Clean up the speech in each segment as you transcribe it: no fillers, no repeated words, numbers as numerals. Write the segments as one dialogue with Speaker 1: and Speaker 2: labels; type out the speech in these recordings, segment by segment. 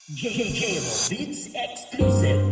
Speaker 1: JJO Beats exclusive.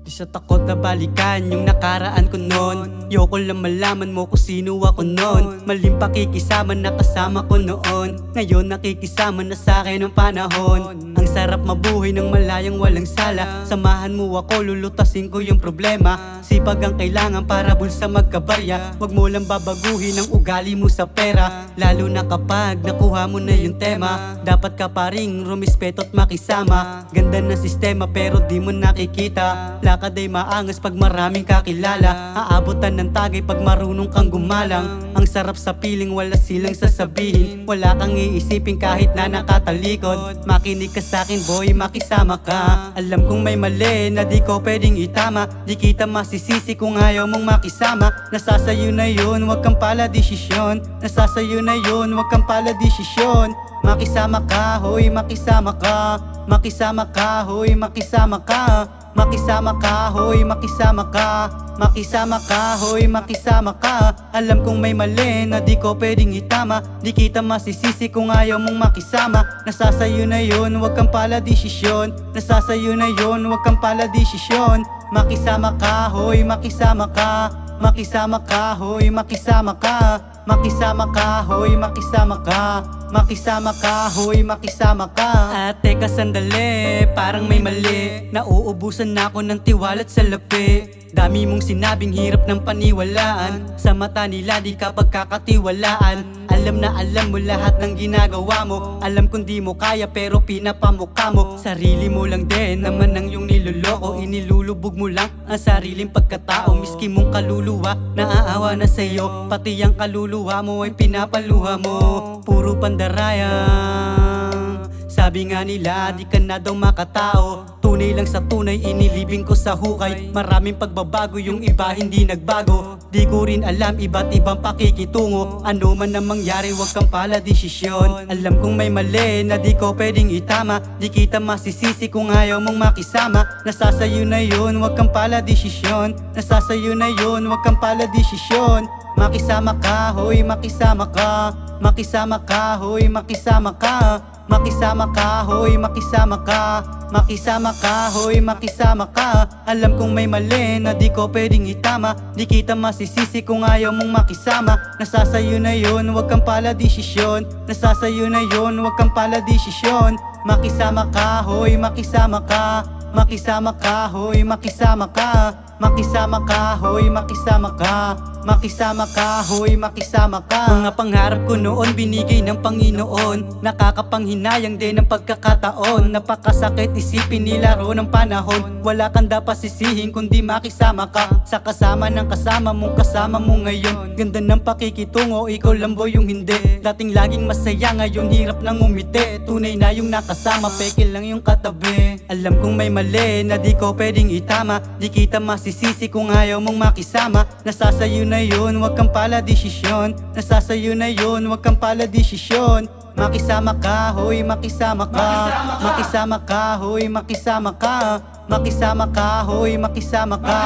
Speaker 2: Di sa takot na balikan yung nakaraan ko noon. Yoko lang malaman mo kung sino ako noon. Maling pakikisama na kasama ko noon. Ngayon nakikisama na sa'kin ang panahon. Ang sarap mabuhay ng malayang walang sala. Samahan mo ako, lulutasin ko yung problema. Sipag ang kailangan para bulsa magkabarya. Huwag mo lang babaguhin ang ugali mo sa pera. Lalo na kapag nakuha mo na yung tema. Dapat ka pa ring rumispeto at makisama. Ganda ng sistema pero di mo nakikita. Lakad ay maangas pag maraming kakilala. Aabutan ng tagay pag marunong kang gumalang. Ang sarap sa piling, wala silang sasabihin. Wala kang iisipin kahit na nakatalikod. Makinig ka sa'kin boy, makisama ka. Alam kong may mali na di ko pwedeng itama. Di kita masisisi kung ayaw mong makisama. Nasasayo na yun, wag kang pala desisyon. Nasasayo na yun, wag kang pala desisyon. Makisama ka, hoy, makisama ka. Makisama ka, hoy, makisama ka. Makisama ka, hoy, makisama ka. Makisama ka, hoy, makisama ka. Alam kong may mali na di ko pwedeng itama. Di kita masisisi kung ayaw mong makisama. Nasasayo na yun, wag kang pala desisyon. Nasasayo na yun, wag kang pala desisyon. Makisama ka, hoy, makisama ka. Makisama ka, hoy, makisama ka. Makisama ka, hoy, makisama ka. Makisama ka, hoy, makisama ka. Teka sandali, parang may mali. Nauubusan na ako ng tiwala't salapi. Dami mong sinabing hirap ng paniwalaan. Sa mata nila di ka pagkakatiwalaan. Alam na alam mo lahat ng ginagawa mo. Alam kung di mo kaya pero pinapamukha mo. Sarili mo lang din naman ang iyong niloloko. Inilulubog mo lang ang sariling pagkatao. Miski mong kaluluwa, naaawa na sa'yo. Pati ang kaluluwa mo ay pinapaluha mo. Puro pandarayang. Sabi nga nila di ka na daw makatao. Tunay lang sa tunay, inilibing ko sa hukay. Maraming pagbabago, yung iba hindi nagbago. Di ko rin alam, iba't ibang pakikitungo. Ano man ang mangyari, wag kang pala desisyon. Alam kong may mali na di ko pwedeng itama. Di kita masisisi kung ayaw mong makisama. Nasasayo na yun, wag kang pala desisyon. Nasasayo na yun, wag kang pala desisyon. Makisama ka, hoy, makisama ka. Makisama ka, hoy, makisama ka. Makisama ka, hoy, makisama ka. Makisama ka, hoy, makisama ka. Alam kong may mali na di ko pwedeng itama. Di kita masisisi kung ayaw mong makisama. Nasasayo na yun, wag kang pala desisyon. Nasasayo na yun, wag kang pala desisyon. Makisama ka, hoy, makisama ka. Makisama ka, hoy, makisama ka. Makisama ka, hoy, makisama ka. Makisama ka, hoy, makisama ka. Mga pangarap ko noon binigay ng Panginoon. Nakakapanghinayang din ang pagkakataon. Napakasakit isipin nilaro ng panahon. Wala kang dapat sisihin kundi makisama ka. Sa kasama ng kasama mo ngayon. Ganda ng pakikitungo, ikaw lang boy yung hindi. Dating laging masaya, ngayon hirap nang umiti. Tunay na yung nakasama, peke lang yung katabi. Alam kong may mali na di ko pwedeng itama. Di kita masisisi kung ayaw mong makisama. Nasasayo na yun, wag kang pala desisyon. Nasasayo na yun, wag kang pala desisyon. Makisama ka, hoy, makisama ka. Makisama ka, hoy, makisama ka. Makisama ka, hoy, makisama ka.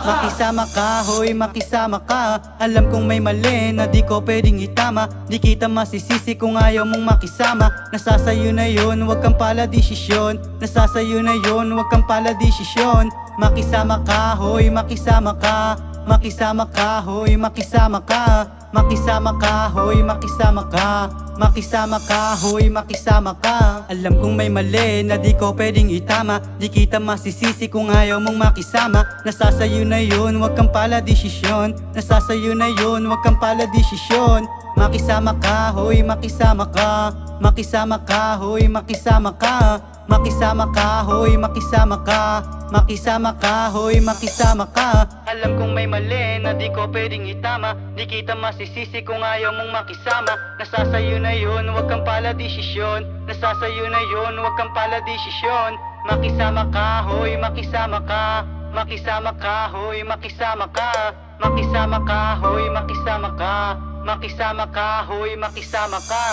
Speaker 2: Makisama ka, hoy, makisama ka. Alam kong may mali na di ko pwedeng itama. Di kita masisisi kung ayaw mong makisama. Nasasayo na yun, wag kang pala desisyon. Nasasayo na yun, wag kang pala desisyon. Makisama ka, hoy, makisama ka. Makisama ka, hoy, makisama ka. Makisama ka, hoy, makisama ka. makisama ka, hoy makisama ka. Alam kong may mali na di ko pwedeng itama, di kita masisisi kung ayaw mong makisama. Nasa sayo na yun, wag kang pala desisyon. Nasa sayo na yun, wag kang pala desisyon. Makisama ka, hoy makisama ka. Makisama ka, hoy makisama ka. Makisama ka, hoy makisama ka. Makisama ka, hoy makisama ka. Alam kong may mali na di ko pwedeng itama, di kita masisisi kung ayaw mong makisama. Nasa sayo na yun, wag kang pala desisyon. Nasa sayo na yun, wag kang pala desisyon. Makisama ka, hoy makisama ka. Makisama ka, hoy makisama ka. Makisama ka, hoy makisama ka. Makisama ka, hoy makisama ka.